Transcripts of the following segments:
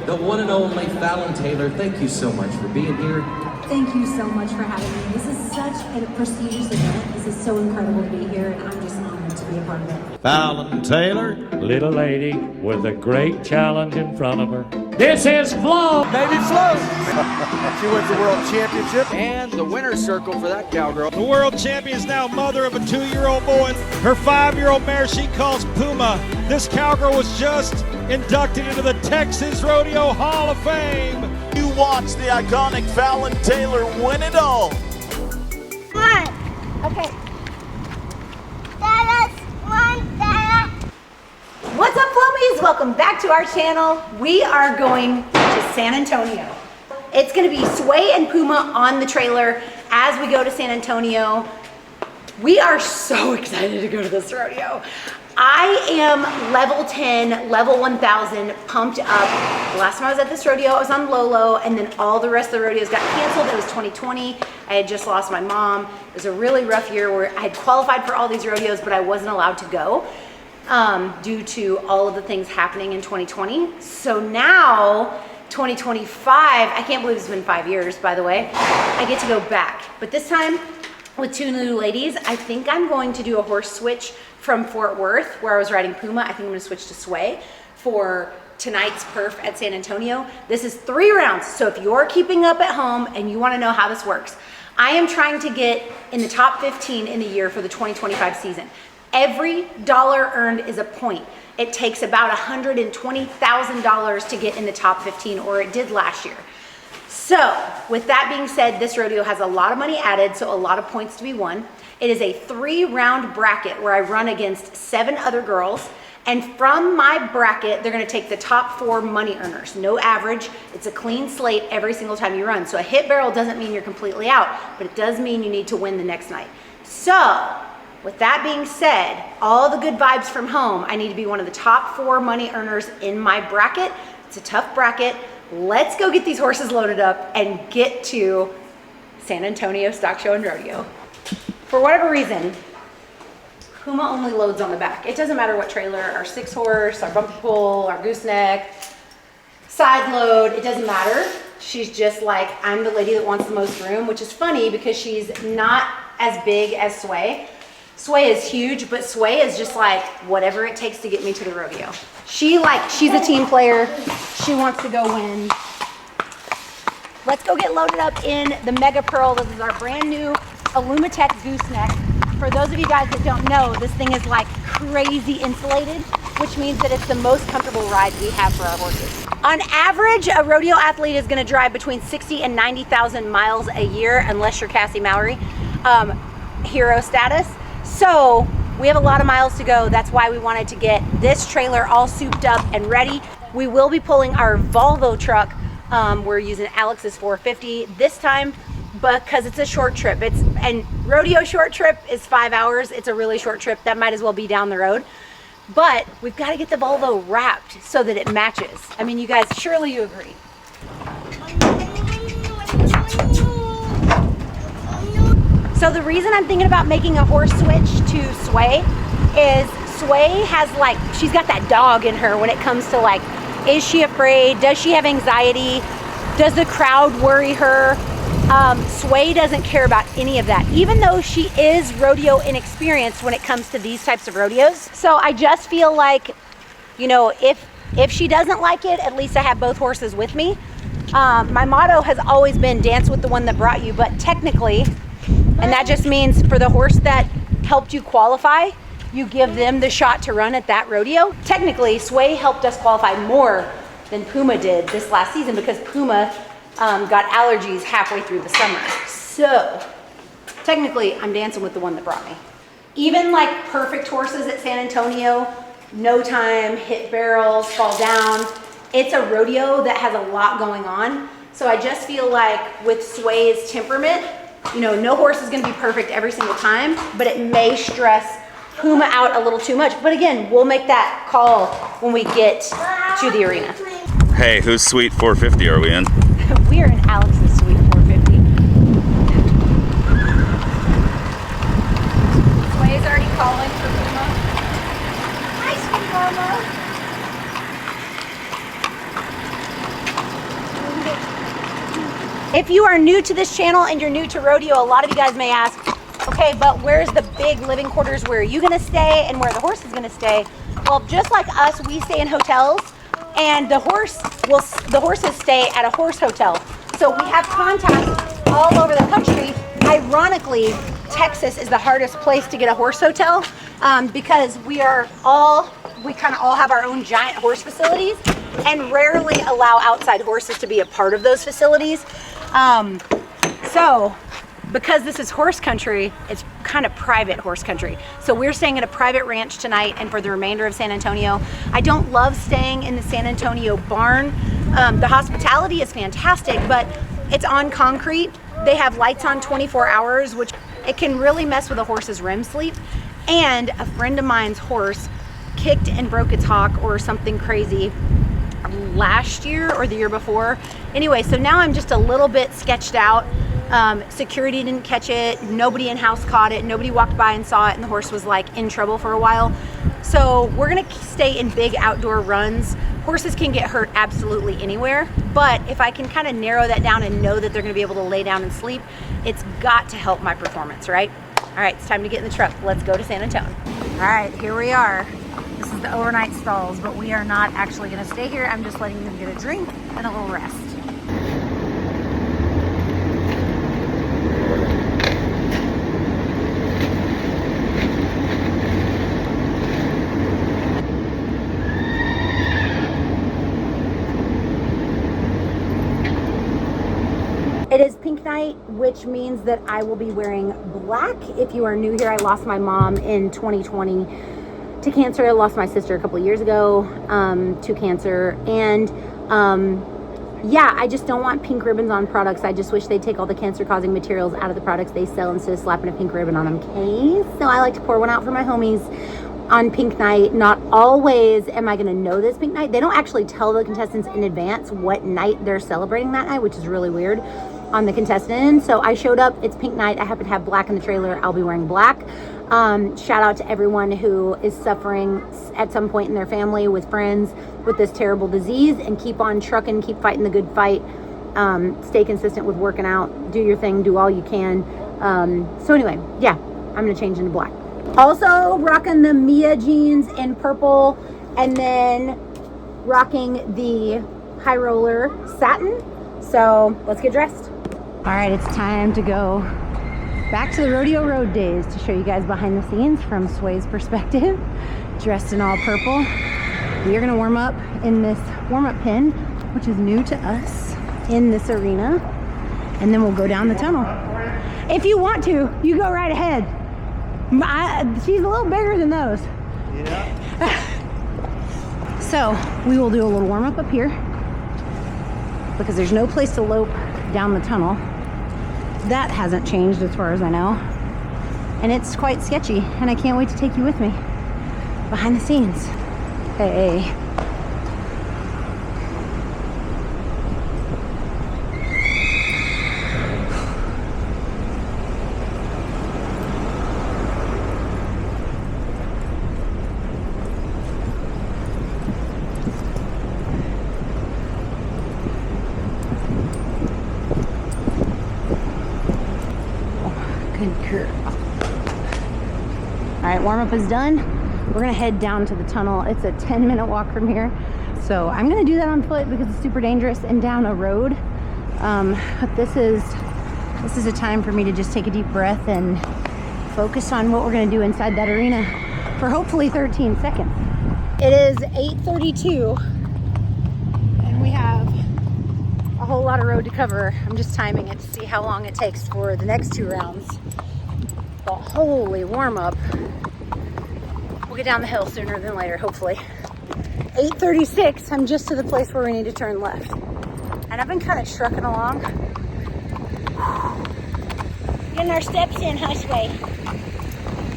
the one and only Fallon Taylor. Thank you so much for being here. Thank you so much for having me. This is such a prestigious event. This is so incredible to be here, and I'm just honored to be a part of it. Fallon Taylor. Little lady with a great challenge in front of her. This is Flo. Baby Flo. She wins the world championship. And the winner's circle for that cowgirl. The world champion is now mother of a 2-year-old boy. Her 5-year-old mare she calls Puma. This cowgirl was just inducted into the Texas Rodeo Hall of Fame. You watch the iconic Fallon Taylor win it all. One. Okay. What's up, Flomies? Welcome back to our channel. We are going to San Antonio. It's gonna be Sway and Puma on the trailer as we go to San Antonio. We are so excited to go to this rodeo. I am level 10, level 1000, pumped up. The last time I was at this rodeo, I was on Lolo, and then all the rest of the rodeos got canceled. It was 2020. I had just lost my mom. It was a really rough year where I had qualified for all these rodeos, but I wasn't allowed to go due to all of the things happening in 2020. So now, 2025, I can't believe it's been 5 years, by the way, I get to go back. But this time, with 2 new ladies, I think I'm going to do a horse switch from Fort Worth, where I was riding Puma. I think I'm gonna switch to Sway for tonight's perf at San Antonio. This is 3 rounds, so if you're keeping up at home and you wanna know how this works, I am trying to get in the top 15 in the year for the 2025 season. Every dollar earned is a point. It takes about $120,000 to get in the top 15, or it did last year. So with that being said, this rodeo has a lot of money added, so a lot of points to be won. It is a 3-round bracket where I run against 7 other girls. And from my bracket, they're gonna take the top 4 money earners. No average, it's a clean slate every single time you run. So a hit barrel doesn't mean you're completely out, but it does mean you need to win the next night. So, with that being said, all the good vibes from home, I need to be one of the top 4 money earners in my bracket. It's a tough bracket. Let's go get these horses loaded up and get to San Antonio Stock Show and Rodeo. For whatever reason, Puma only loads on the back. It doesn't matter what trailer, our 6-horse, our bumpy pole, our gooseneck, side load, it doesn't matter. She's just like, I'm the lady that wants the most room, which is funny because she's not as big as Sway. Sway is huge, but Sway is just like, whatever it takes to get me to the rodeo. She's a team player. She wants to go win. Let's go get loaded up in the Mega Pearl. This is our brand new Alumatech gooseneck. For those of you guys that don't know, this thing is like crazy insulated, which means that it's the most comfortable ride we have for our horses. On average, a rodeo athlete is gonna drive between 60 and 90,000 miles a year, unless you're Cassie Mowry, hero status. So we have a lot of miles to go. That's why we wanted to get this trailer all souped up and ready. We will be pulling our Volvo truck. We're using Alex's 450 this time because it's a short trip. And rodeo short trip is 5 hours. It's a really short trip. That might as well be down the road. But we've got to get the Volvo wrapped so that it matches. I mean, you guys, surely you agree. So the reason I'm thinking about making a horse switch to Sway is Sway has she's got that dog in her when it comes to is she afraid? Does she have anxiety? Does the crowd worry her? Sway doesn't care about any of that, even though she is rodeo inexperienced when it comes to these types of rodeos. So I just feel like, you know, if she doesn't like it, at least I have both horses with me. My motto has always been dance with the one that brought you, but technically, and that just means for the horse that helped you qualify, you give them the shot to run at that rodeo. Technically, Sway helped us qualify more than Puma did this last season because Puma got allergies halfway through the summer. So technically, I'm dancing with the one that brought me. Even perfect horses at San Antonio, no time, hit barrels, fall down. It's a rodeo that has a lot going on. So I just feel like with Sway's temperament, you know, no horse is gonna be perfect every single time, but it may stress Puma out a little too much. But again, we'll make that call when we get to the arena. Hey, whose sweet 450 are we in? We are in Alex's sweet 450. Sway is already calling for Puma. Hi, sweet mama. If you are new to this channel and you're new to rodeo, a lot of you guys may ask, okay, but where's the big living quarters? Where are you gonna stay and where the horse is gonna stay? Well, just like us, we stay in hotels, and the horses stay at a horse hotel. So we have contacts all over the country. Ironically, Texas is the hardest place to get a horse hotel because we kind of all have our own giant horse facilities and rarely allow outside horses to be a part of those facilities. So because this is horse country, it's kind of private horse country. So we're staying at a private ranch tonight and for the remainder of San Antonio. I don't love staying in the San Antonio barn. The hospitality is fantastic, but it's on concrete. They have lights on 24 hours, which it can really mess with a horse's REM sleep. And a friend of mine's horse kicked and broke its hock or something crazy last year or the year before. Anyway, so now I'm just a little bit sketched out. Security didn't catch it. Nobody in house caught it. Nobody walked by and saw it, and the horse was like in trouble for a while. So we're gonna stay in big outdoor runs. Horses can get hurt absolutely anywhere, but if I can kind of narrow that down and know that they're gonna be able to lay down and sleep, it's got to help my performance, right? All right, it's time to get in the truck. Let's go to San Antonio. All right, here we are. This is the overnight stalls, but we are not actually gonna stay here. I'm just letting them get a drink and a little rest. It is pink night, which means that I will be wearing black. If you are new here, I lost my mom in 2020 to cancer. I lost my sister a couple of years ago to cancer. And yeah, I just don't want pink ribbons on products. I just wish they'd take all the cancer-causing materials out of the products they sell instead of slapping a pink ribbon on them. Okay, so I like to pour one out for my homies on pink night. Not always am I gonna know this pink night. They don't actually tell the contestants in advance what night they're celebrating that night, which is really weird on the contestant end. So I showed up, it's pink night. I happen to have black in the trailer. I'll be wearing black. Shout out to everyone who is suffering at some point in their family with friends with this terrible disease, and keep on trucking, keep fighting the good fight. Stay consistent with working out, do your thing, do all you can. So anyway, yeah, I'm gonna change into black. Also rocking the Mia jeans in purple, and then rocking the high roller satin. So let's get dressed. All right, it's time to go back to the rodeo road days to show you guys behind the scenes from Sway's perspective. Dressed in all purple. We are gonna warm up in this warm-up pen, which is new to us in this arena. And then we'll go down the tunnel. If you want to, you go right ahead. She's a little bigger than those. Yeah. So we will do a little warm-up up here because there's no place to lope down the tunnel. That hasn't changed as far as I know. And it's quite sketchy, and I can't wait to take you with me behind the scenes. Hey. Good girl. All right, warm up is done. We're gonna head down to the tunnel. It's a 10-minute walk from here. So I'm gonna do that on foot because it's super dangerous and down a road. But this is a time for me to just take a deep breath and focus on what we're gonna do inside that arena for hopefully 13 seconds. It is 8:32 and we have a whole lot of road to cover. I'm just timing it to see how long it takes for the next 2 rounds. But holy warm up. We'll get down the hill sooner than later, hopefully. 8:36, I'm just to the place where we need to turn left. And I've been kind of trucking along. Getting our steps in, huh, Sway?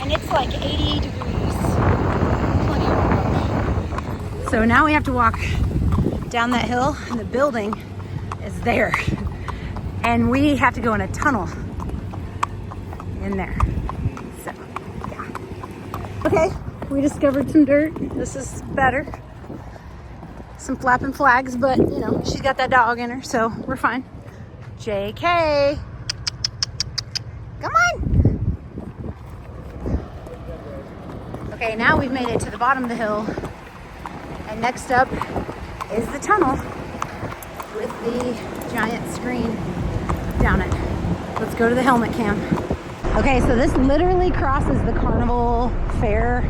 And it's like 80 degrees. Plenty of warm up. So now we have to walk down that hill, and the building is there. And we have to go in a tunnel in there. So, yeah. Okay, we discovered some dirt. This is better. Some flapping flags, but you know, she's got that dog in her, so we're fine. JK. Come on. Okay, now we've made it to the bottom of the hill. And next up is the tunnel with the giant screen down it. Let's go to the helmet cam. Okay, so this literally crosses the carnival fair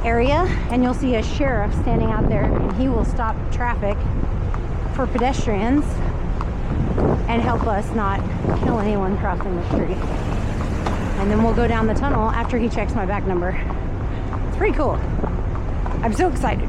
area, and you'll see a sheriff standing out there, and he will stop traffic for pedestrians and help us not kill anyone crossing the street. And then we'll go down the tunnel after he checks my back number. It's pretty cool. I'm so excited.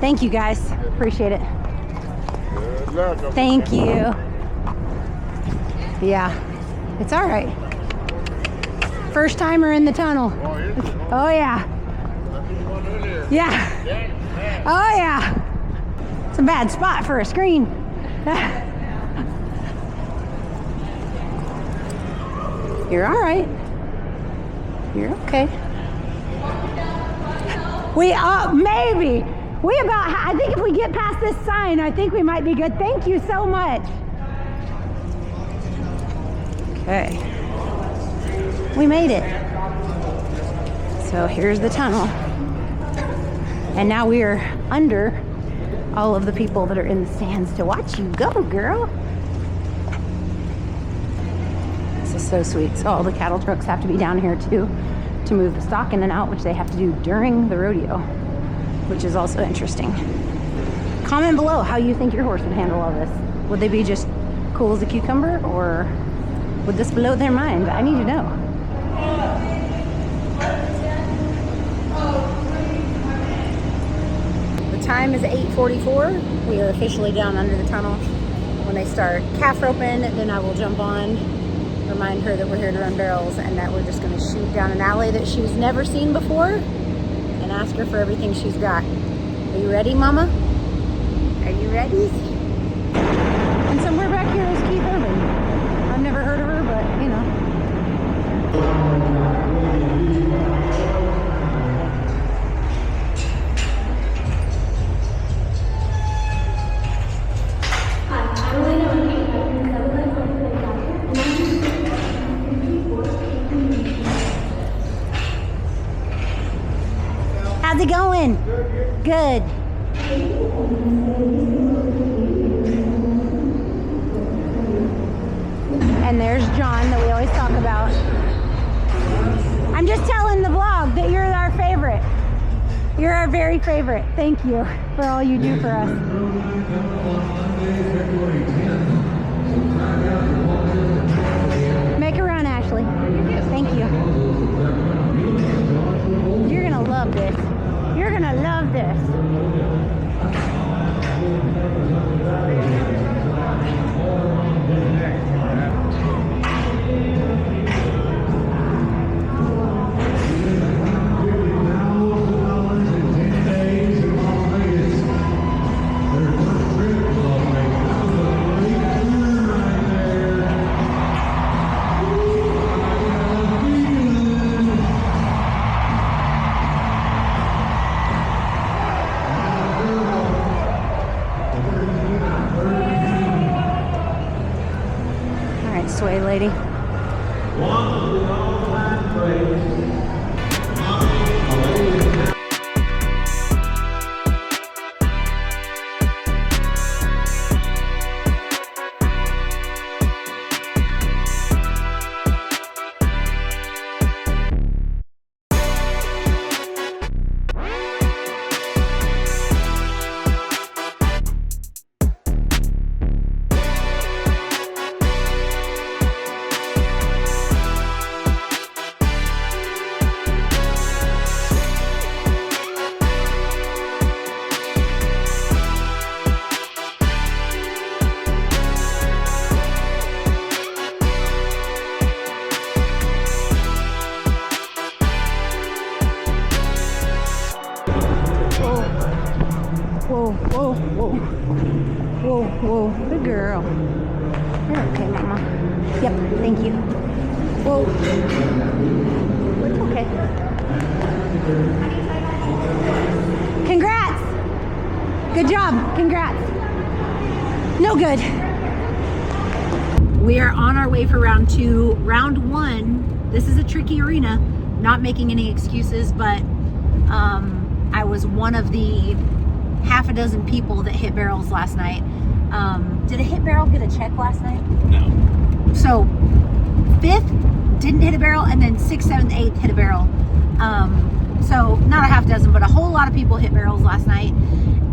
Thank you guys, appreciate it. Thank you. Yeah, it's all right. First timer in the tunnel. Oh yeah. Yeah. Oh yeah. It's a bad spot for a screen. You're all right. You're okay. Maybe. I think if we get past this sign, I think we might be good. Thank you so much. Okay. We made it. So here's the tunnel. And now we are under all of the people that are in the stands to watch you go, girl. This is so sweet. So all the cattle trucks have to be down here too to move the stock in and out, which they have to do during the rodeo, which is also interesting. Comment below how you think your horse would handle all this. Would they be just cool as a cucumber, or would this blow their mind? I need to know. The time is 8:44. We are officially down under the tunnel. When they start calf roping, then I will jump on, remind her that we're here to run barrels and that we're just gonna shoot down an alley that she's never seen before and ask her for everything she's got. Are you ready, Mama? Are you ready? And somewhere back here is Keith Urban. I've never heard of her, but you know. How's it going? Good. And there's John that we always talk about. I'm just telling the vlog that you're our favorite. You're our very favorite. Thank you for all you do for us. Make a run, Ashley. Thank you. You're gonna love this. You're gonna love this. Sway lady. Whoa, whoa, whoa. Whoa, whoa. Good girl. You're okay, Mama. Yep, thank you. Whoa. It's okay. Congrats. Good job. Congrats. No good. We are on our way for round 2. Round 1, this is a tricky arena. Not making any excuses, but I was one of the half a dozen people that hit barrels last night. Did a hit barrel get a check last night? No. So 5th didn't hit a barrel, and then 6th, 7th, 8th hit a barrel. So not a half dozen, but a whole lot of people hit barrels last night.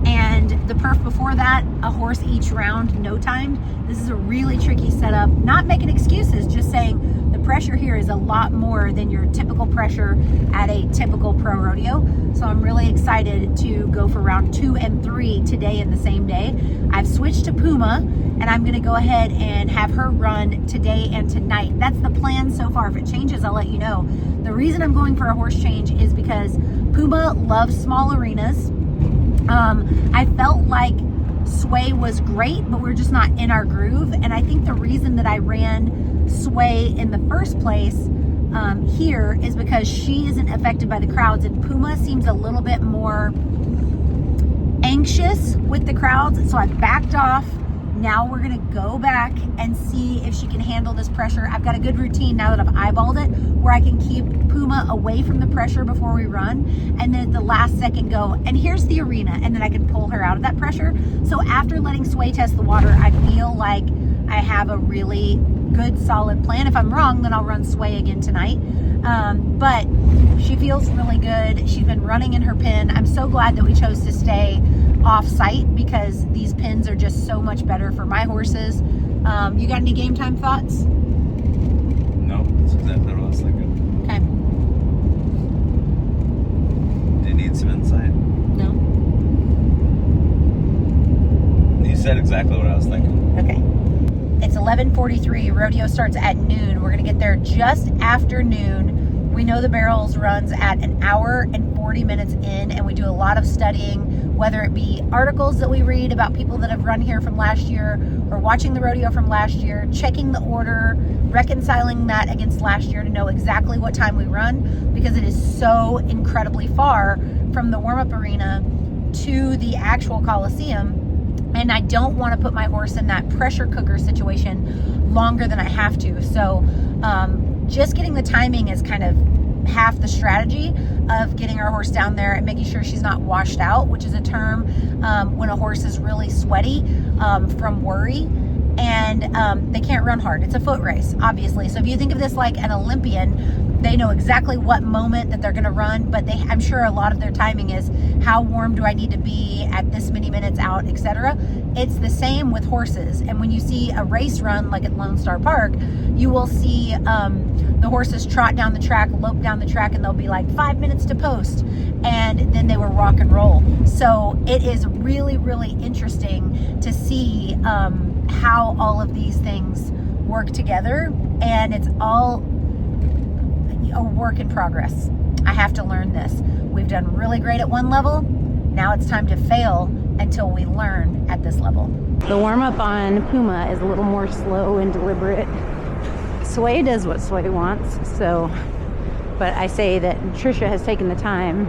And the perf before that, a horse each round, no timed. This is a really tricky setup. Not making excuses, just saying the pressure here is a lot more than your typical pressure at a typical pro rodeo. So I'm really excited to go for round 2 and 3 today in the same day. I've switched to Puma, and I'm gonna go ahead and have her run today and tonight. That's the plan so far. If it changes, I'll let you know. The reason I'm going for a horse change is because Puma loves small arenas. I felt like Sway was great, but we're just not in our groove. And I think the reason that I ran Sway in the first place here is because she isn't affected by the crowds, and Puma seems a little bit more anxious with the crowds. So I backed off. Now we're gonna go back and see if she can handle this pressure. I've got a good routine now that I've eyeballed it, where I can keep Puma away from the pressure before we run, and then at the last second go, and here's the arena, and then I can pull her out of that pressure. So after letting Sway test the water, I feel like I have a really good solid plan. If I'm wrong, then I'll run Sway again tonight. But she feels really good. She's been running in her pen. I'm so glad that we chose to stay off site, because these pins are just so much better for my horses. You got any game time thoughts? No, that's exactly what I was thinking. Okay. Do you need some insight? No? You said exactly what I was thinking. Okay. It's 11:43. Rodeo starts at noon. We're going to get there just after noon. We know the barrels runs at 1 hour and 40 minutes in, and we do a lot of studying, whether it be articles that we read about people that have run here from last year, or watching the rodeo from last year, checking the order, reconciling that against last year to know exactly what time we run, because it is so incredibly far from the warm-up arena to the actual Coliseum. And I don't want to put my horse in that pressure cooker situation longer than I have to. So just getting the timing is kind of half the strategy of getting our horse down there and making sure she's not washed out, which is a term when a horse is really sweaty from worry. And they can't run hard. It's a foot race, obviously. So if you think of this like an Olympian, they know exactly what moment that they're going to run, but I'm sure a lot of their timing is how warm do I need to be at this many minutes out, etc. It's the same with horses. And when you see a race run like at Lone Star Park, you will see the horses trot down the track, lope down the track, and they'll be like 5 minutes to post, and then they will rock and roll. So it is really, really interesting to see how all of these things work together, and it's all a work in progress. I have to learn this. We've done really great at one level. Now it's time to fail until we learn at this level. The warm-up on Puma is a little more slow and deliberate. Sway does what Sway wants, so, but I say that Trisha has taken the time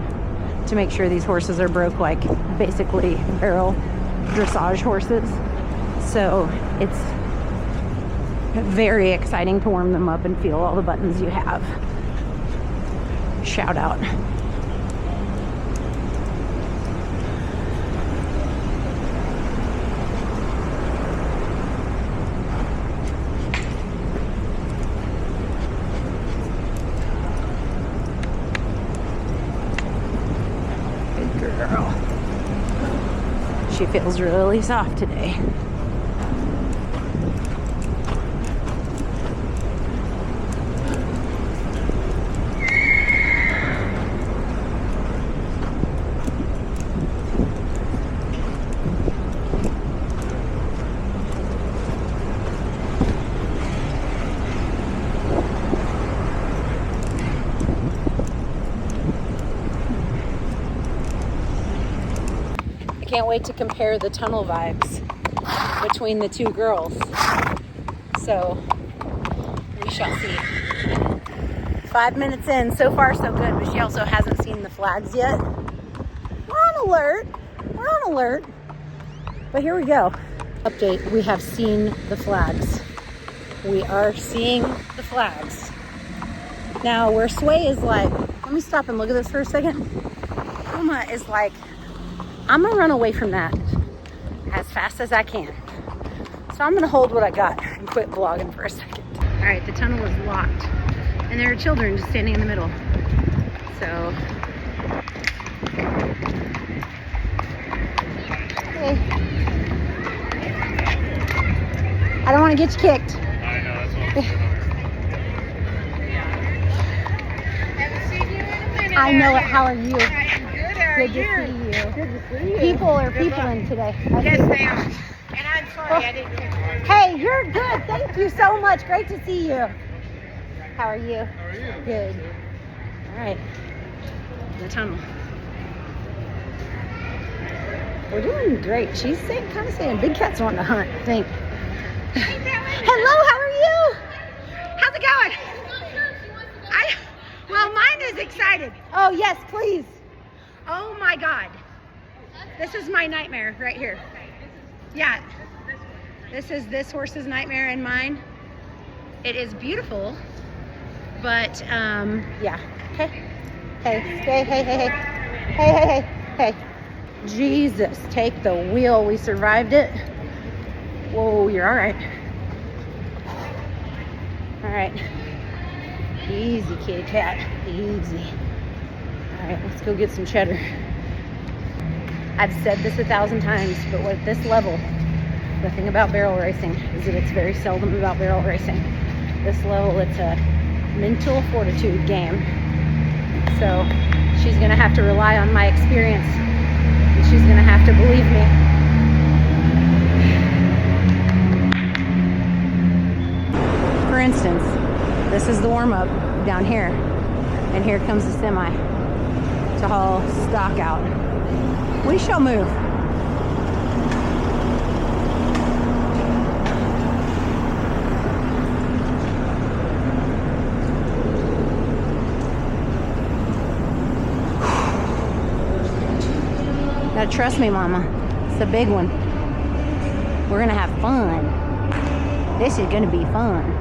to make sure these horses are broke like basically barrel dressage horses. So it's very exciting to warm them up and feel all the buttons you have. Shout out. Good girl. She feels really soft today. can't wait to compare the tunnel vibes between the two girls. So we shall see. 5 minutes in, so far so good, but she also hasn't seen the flags yet. We're on alert. We're on alert. But here we go. Update, we have seen the flags. We are seeing the flags. Now where Sway is like, let me stop and look at this for a second. Puma is like, I'm gonna run away from that as fast as I can. So I'm gonna hold what I got and quit vlogging for a second. All right, the tunnel is locked and there are children just standing in the middle. So, hey. I don't wanna get you kicked. I know, that's what Haven't seen you in a minute. I know it, how are you? Good, how are Good to see you. Good to see you. People are peopling today. Yes, ma'am. And I'm sorry I didn't get you. Hey, you're good. Thank you so much. Great to see you. How are you? How are you? Good. All right. The tunnel. We're doing great. She's kind of saying Big Cat's wanting to hunt, I think. Hello, how are you? How's it going? Well, mine is excited. Oh, yes, please. Oh my God. This is my nightmare right here. Yeah. This is this horse's nightmare and mine. It is beautiful, but yeah. Okay. Hey. Jesus, take the wheel. We survived it. Whoa, you're all right. All right. Easy, kitty cat. Easy. All right, let's go get some cheddar. I've said this 1,000 times, but at this level, the thing about barrel racing is that it's very seldom about barrel racing. This level, it's a mental fortitude game. So she's gonna have to rely on my experience, and she's gonna have to believe me. For instance, this is the warm-up down here, and here comes the semi to haul stock out. We shall move. Gotta trust me, Mama. It's a big one. We're gonna have fun. This is gonna be fun.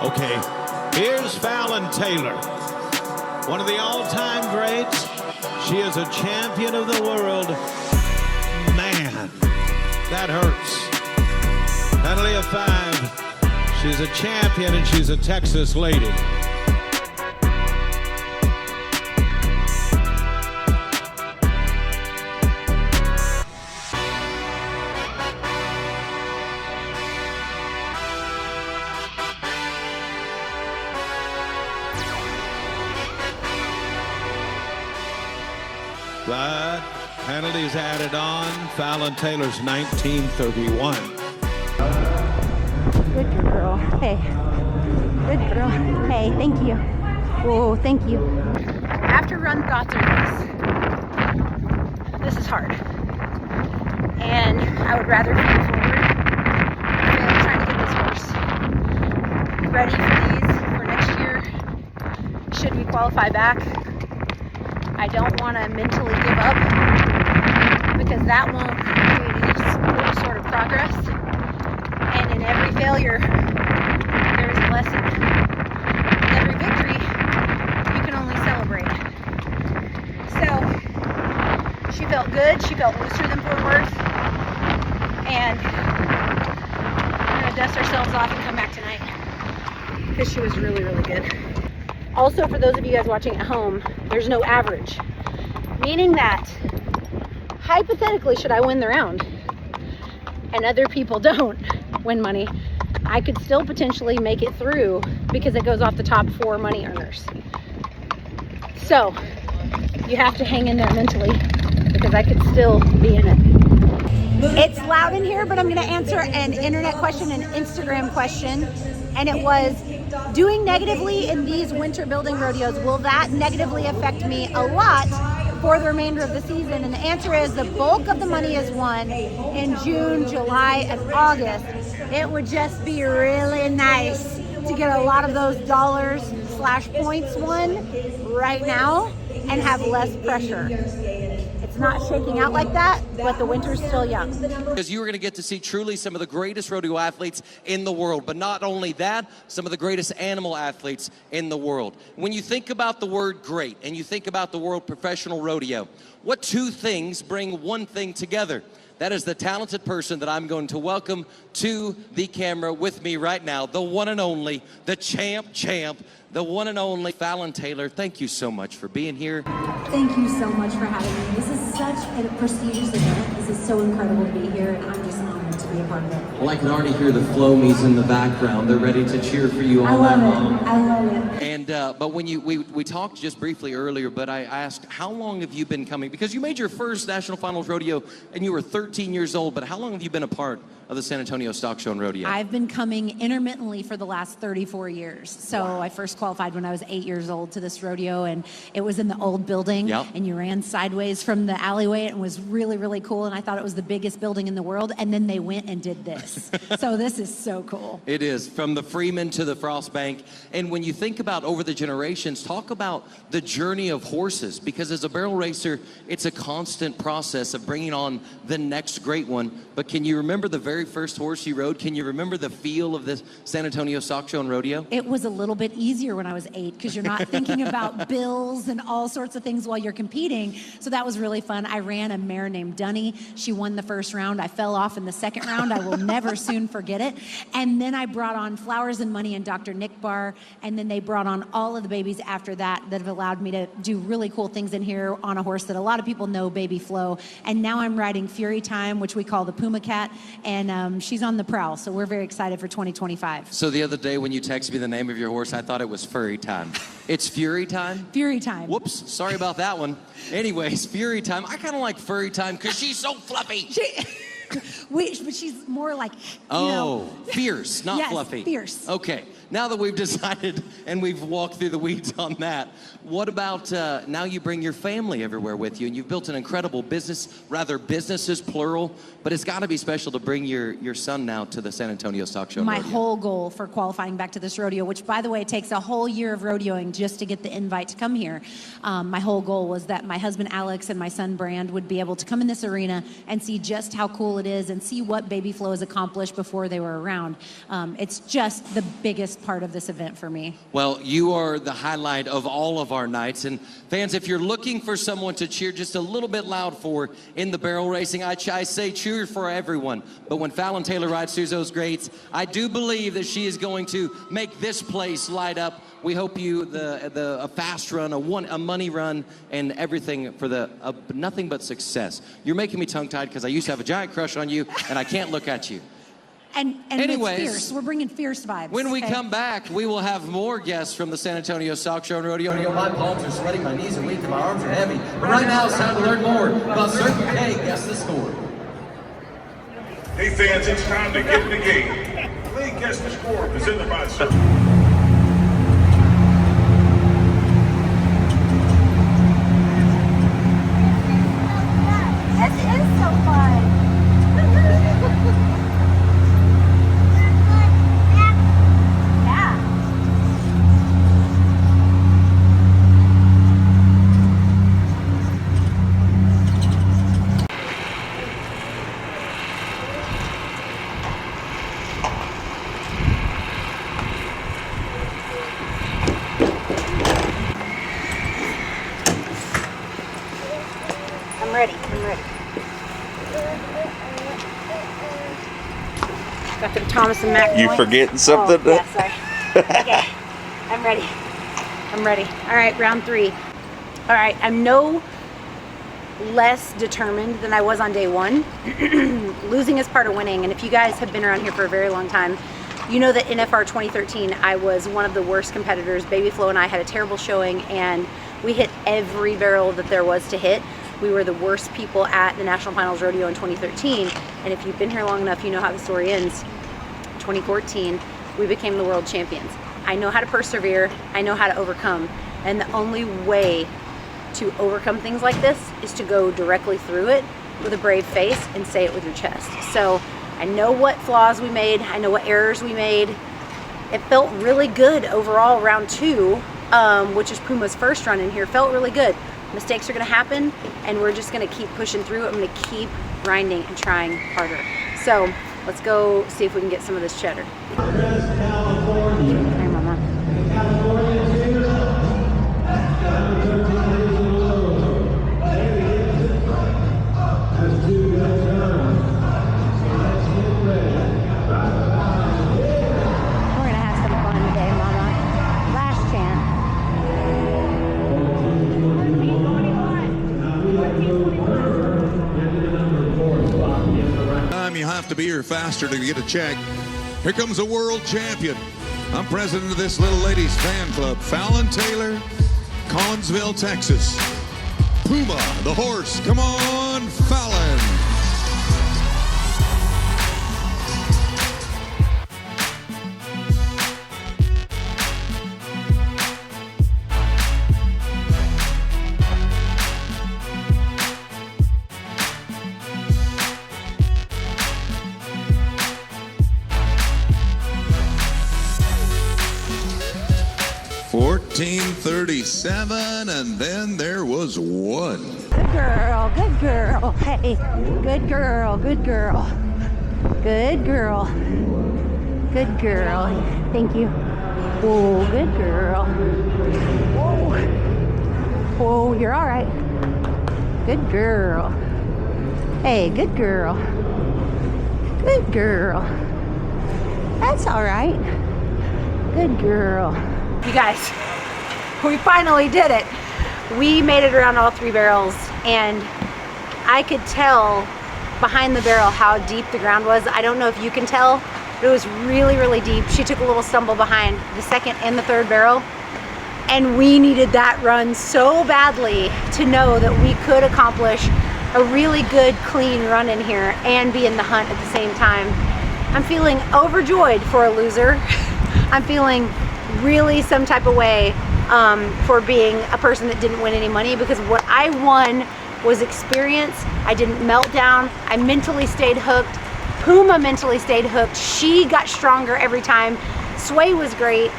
Okay, here's Fallon Taylor, one of the all-time greats. She is a champion of the world. Man, that hurts. Penalty of 5. She's a champion and she's a Texas lady. But penalties added on. Fallon Taylor's 1931. Good girl. Hey. Good girl. Hey, thank you. Whoa, thank you. After run thoughts of this is hard. And I would rather feel forward. I'm trying to get this horse ready for these for next year. Should we qualify back, I don't want to mentally give up, because that won't create any sort of progress. And in every failure, there is a lesson. In every victory, you can only celebrate. So she felt good. She felt looser than Fort Worth. And we're going to dust ourselves off and come back tonight, because she was really, really good. Also, for those of you guys watching at home, there's no average. Meaning that, hypothetically, should I win the round and other people don't win money, I could still potentially make it through, because it goes off the top 4 money earners. So you have to hang in there mentally, because I could still be in it. It's loud in here, but I'm going to answer an internet question, an Instagram question, and it was, doing negatively in these winter building rodeos, will that negatively affect me a lot for the remainder of the season? And the answer is, the bulk of the money is won in June, July, and August. It would just be really nice to get a lot of those dollars/points won right now and have less pressure. It's not shaking out like that, but the winter's still young. Because you are going to get to see truly some of the greatest rodeo athletes in the world. But not only that, some of the greatest animal athletes in the world. When you think about the word great and you think about the word professional rodeo, what 2 things bring one thing together? That is the talented person that I'm going to welcome to the camera with me right now, the one and only, the champ, the one and only Fallon Taylor. Thank you so much for being here. Thank you so much for having me. This is such a prestigious event. This is so incredible to be here, and I'm just honored to be a part of it. Well, I can already hear the Flomies in the background. They're ready to cheer for you all night long. I love it. And but when we talked just briefly earlier, but I asked, how long have you been coming? Because you made your first National Finals rodeo and you were 13 years old, but how long have you been a part of the San Antonio Stock Show and Rodeo? I've been coming intermittently for the last 34 years. So wow. I first qualified when I was 8 years old to this rodeo, and it was in the old building, yep. And you ran sideways from the alleyway, and it was really, really cool, and I thought it was the biggest building in the world, and then they went and did this. So this is so cool. It is, from the Freeman to the Frost Bank. And when you think about over the generations, talk about the journey of horses, because as a barrel racer, it's a constant process of bringing on the next great one. But can you remember the very first horse you rode? Can you remember the feel of the San Antonio Stock Show and Rodeo? It was a little bit easier when I was 8, because you're not thinking about bills and all sorts of things while you're competing. So that was really fun. I ran a mare named Dunny. She won the first round. I fell off in the second round. I will never soon forget it. And then I brought on Flowers and Money and Dr. Nick Barr. And then they brought on all of the babies after that have allowed me to do really cool things in here on a horse that a lot of people know, Baby Flo. And now I'm riding Fury Time, which we call the Puma Cat. And she's on the prowl. So we're very excited for 2025. So the other day when you texted me the name of your horse, I thought it was Furry Time. It's Fury Time? Fury Time. Whoops, sorry about that one. Anyways, Fury Time. I kind of like Furry Time because she's so fluffy. But she's more like, fierce, not yes, fluffy. Fierce. Okay, now that we've decided and we've walked through the weeds on that, what about now you bring your family everywhere with you, and you've built an incredible business, rather businesses, plural, but it's got to be special to bring your son now to the San Antonio Stock Show. My rodeo. whole goal for qualifying back to this rodeo, which by the way takes a whole year of rodeoing just to get the invite to come here. My whole goal was that my husband Alex and my son Brand would be able to come in this arena and see just how cool it is and see what Baby Flo has accomplished before they were around. It's just the biggest part of this event for me. Well, you are the highlight of all of our nights. And fans, if you're looking for someone to cheer just a little bit loud for in the barrel racing, I say cheer for everyone. But when Fallon Taylor rides through those greats, I do believe that she is going to make this place light up. We hope you a fast run, a money run, and everything for nothing but success. You're making me tongue-tied because I used to have a giant crush on you, and I can't look at you. And anyways, it's fierce. We're bringing fierce vibes. When we come back, we will have more guests from the San Antonio Stock Show and Rodeo. My palms are sweaty, my knees are weak, and my arms are heavy. But right now, it's time to learn more about Circle K. Guess the score. Hey fans, it's time to get in the game. Play Guess the Score presented by Circle. This is so fun. Yeah. ready. Got the Thomas and Mack You joints. forgetting something? Oh, yeah, sorry. Okay, I'm ready. I'm ready. All right, round 3. All right, I'm no less determined than I was on day 1. Losing is part of winning, and if you guys have been around here for a very long time, you know that NFR 2013, I was one of the worst competitors. Baby Flo and I had a terrible showing, and we hit every barrel that there was to hit. We were the worst people at the National Finals Rodeo in 2013, and if you've been here long enough, you know how the story ends. 2014, we became the world champions. I know how to persevere, I know how to overcome, and the only way to overcome things like this is to go directly through it with a brave face and say it with your chest. So I know what flaws we made, I know what errors we made. It felt really good overall. Round 2, which is Puma's first run in here, felt really good. Mistakes are gonna happen, and we're just gonna keep pushing through. I'm gonna keep grinding and trying harder. So let's go see if we can get some of this cheddar. Hey, Mama. We're gonna have some fun today, Mama. Last chance. You have to be here faster to get a check. Here comes a world champion. I'm president of this little ladies fan club. Fallon Taylor, Collinsville, Texas. Puma, the horse. Come on, Fallon. $14.37, and then there was one. Good girl, good girl. Hey, good girl, good girl. Good girl. Good girl. Thank you. Oh, good girl. Whoa. Whoa, you're all right. Good girl. Hey, good girl. Good girl. That's all right. Good girl. You guys, we finally did it. We made it around all 3 barrels, and I could tell behind the barrel how deep the ground was. I don't know if you can tell, but it was really, really deep. She took a little stumble behind the 2nd and the 3rd barrel, and we needed that run so badly to know that we could accomplish a really good, clean run in here and be in the hunt at the same time. I'm feeling overjoyed for a loser. I'm feeling really some type of way for being a person that didn't win any money, because what I won was experience. I didn't melt down. I mentally stayed hooked. Puma mentally stayed hooked. She got stronger every time. Sway was great.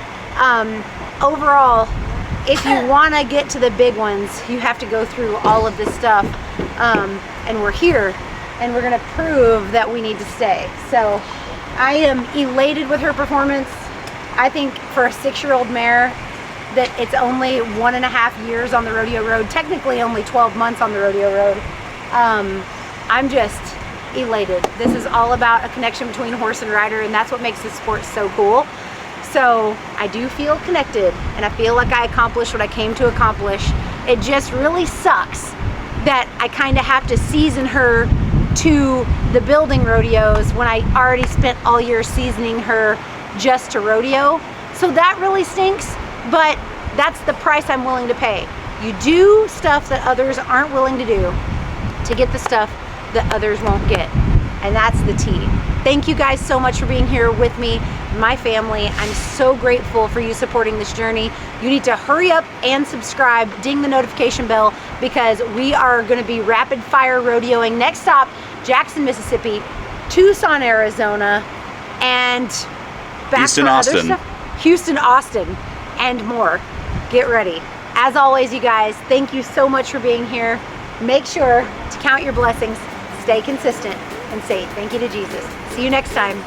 Overall, if you want to get to the big ones, you have to go through all of this stuff. And we're here, and we're going to prove that we need to stay. So I am elated with her performance. I think for a 6-year-old mare that it's only 1.5 years on the rodeo road, technically only 12 months on the rodeo road. I'm just elated. This is all about a connection between horse and rider, and that's what makes this sport so cool. So I do feel connected, and I feel like I accomplished what I came to accomplish. It just really sucks that I kind of have to season her to the building rodeos when I already spent all year seasoning her just to rodeo. So that really stinks, but that's the price I'm willing to pay. You do stuff that others aren't willing to do to get the stuff that others won't get, and that's the T. Thank you guys so much for being here with me, my family. I'm so grateful for you supporting this journey. You need to hurry up and subscribe, ding the notification bell, because we are going to be rapid fire rodeoing. Next stop, Jackson, Mississippi, Tucson, Arizona, and back Houston, for Austin. other stuff. Houston, Austin, and more. Get ready. As always, you guys, thank you so much for being here. Make sure to count your blessings, stay consistent, and say thank you to Jesus. See you next time.